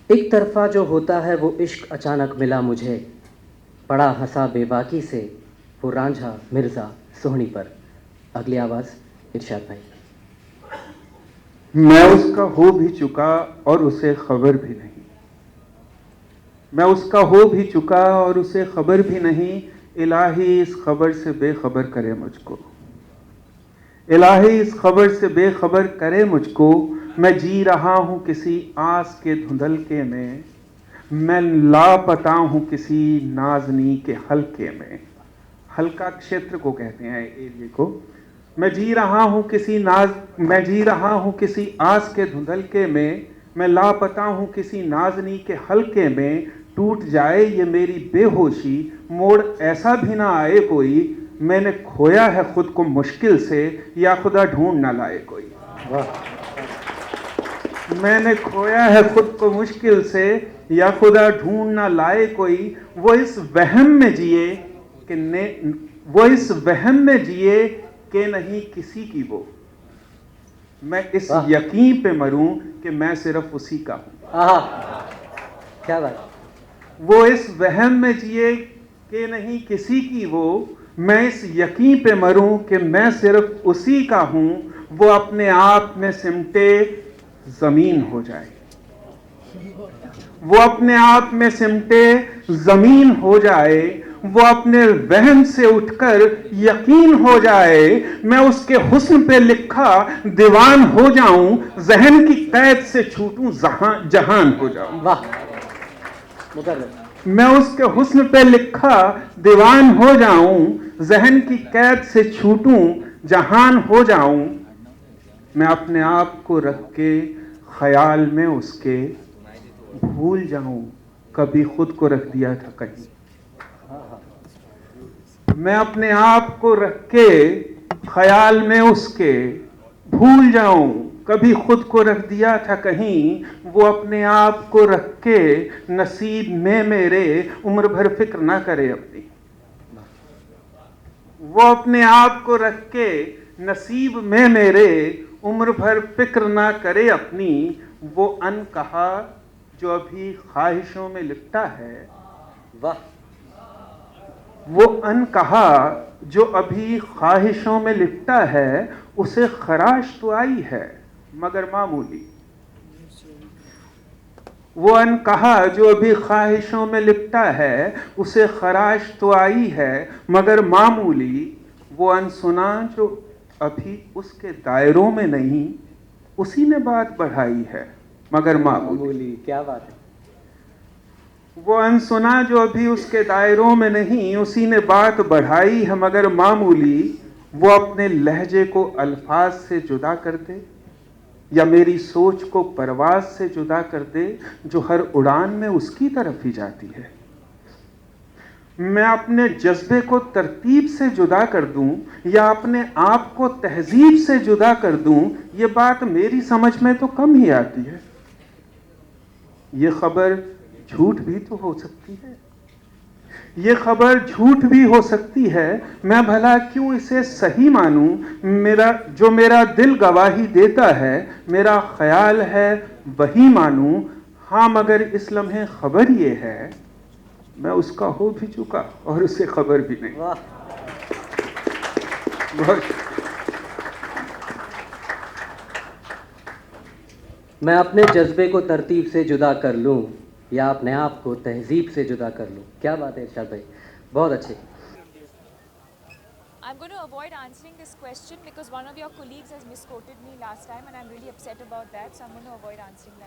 ایک طرفہ جو ہوتا ہے وہ عشق اچانک ملا مجھے، پڑا ہنسا بے باکی سے وہ رانجھا مرزا سہنی پر. اگلی آواز ارشاد بھائی. میں اس کا ہو بھی چکا اور اسے خبر بھی نہیں، میں اس کا ہو بھی چکا اور اسے خبر بھی نہیں. الہی اس خبر سے بے خبر کرے مجھ کو، الہی اس خبر سے بے خبر کرے مجھ کو. میں جی رہا ہوں کسی آس کے دھندلکے میں لاپتہ ہوں کسی نازنی کے حلقے میں. حلقہ کھیتر کو کہتے ہیں ایریے کو. میں جی رہا ہوں کسی آس کے دھندلکے میں لاپتہ ہوں کسی نازنی کے حلقے میں. ٹوٹ جائے یہ میری بے ہوشی، موڑ ایسا بھی نہ آئے کوئی. میں نے کھویا ہے خود کو مشکل سے، یا خدا ڈھونڈ نہ لائے کوئی. میں نے کھویا ہے خود کو مشکل سے، یا خدا ڈھونڈ نہ لائے کوئی. وہ اس وہم میں جیے کہ نہیں کسی کی وہ. میں اس یقین پہ مروں کہ میں صرف اسی کا ہوں. کیا بات. وہ اس وہم میں جیے کہ نہیں کسی کی وہ. میں اس یقین پہ مروں کہ میں صرف اسی کا ہوں. وہ اپنے آپ میں سمٹے زمین ہو جائے، وہ اپنے آپ میں سمٹے زمین ہو جائے. وہ اپنے وہم سے اٹھ کر یقین ہو جائے. میں اس کے حسن پہ لکھا دیوان ہو جاؤں، ذہن کی قید سے چھوٹوں جہان ہو جاؤں. میں اس کے حسن پہ لکھا دیوان ہو جاؤں، ذہن کی قید سے چھوٹوں جہان ہو جاؤں. میں اپنے آپ کو رکھ کے خیال میں اس کے بھول جاؤں، کبھی خود کو رکھ دیا تھا کہیں. میں اپنے آپ کو رکھ کے خیال میں اس کے بھول جاؤں، کبھی خود کو رکھ دیا تھا کہیں. وہ اپنے آپ کو رکھ کے نصیب میں میرے عمر بھر فکر نہ کرے اپنی. وہ اپنے آپ کو رکھ کے نصیب میں میرے عمر بھر فکر نہ کرے اپنی. وہ ان کہا جو ابھی خواہشوں میں لپٹا ہے، وہ ان کہا جو ابھی خواہشوں میں لپٹا ہے. اسے خراش تو آئی ہے مگر معمولی. وہ ان کہا جو ابھی خواہشوں میں لپٹا ہے، اسے خراش تو آئی ہے مگر معمولی. وہ ان سنا جو ابھی اس کے دائروں میں نہیں، اسی نے بات بڑھائی ہے مگر معمولی. کیا بات ہے. وہ ان سنا جو ابھی اس کے دائروں میں نہیں، اسی نے بات بڑھائی ہے مگر معمولی. وہ اپنے لہجے کو الفاظ سے جدا کر دے، یا میری سوچ کو پرواز سے جدا کر دے جو ہر اڑان میں اس کی طرف ہی جاتی ہے. میں اپنے جذبے کو ترتیب سے جدا کر دوں، یا اپنے آپ کو تہذیب سے جدا کر دوں. یہ بات میری سمجھ میں تو کم ہی آتی ہے. یہ خبر جھوٹ بھی تو ہو سکتی ہے، یہ خبر جھوٹ بھی ہو سکتی ہے. میں بھلا کیوں اسے صحیح مانوں. جو میرا دل گواہی دیتا ہے، میرا خیال ہے وہی مانوں. ہاں مگر اس لمحے خبر یہ ہے، میں اس کا ہو بھی چکا اور اسے خبر بھی نہیں. میں اپنے جذبے کو ترتیب سے جدا کر لوں، یا اپنے آپ کو تہذیب سے جدا کر لوں. کیا بات ہے ارشاد بھائی، بہت اچھے. I'm going to avoid answering this question because one of your colleagues has misquoted me last time and I'm really upset about that, so I'm going to avoid answering that.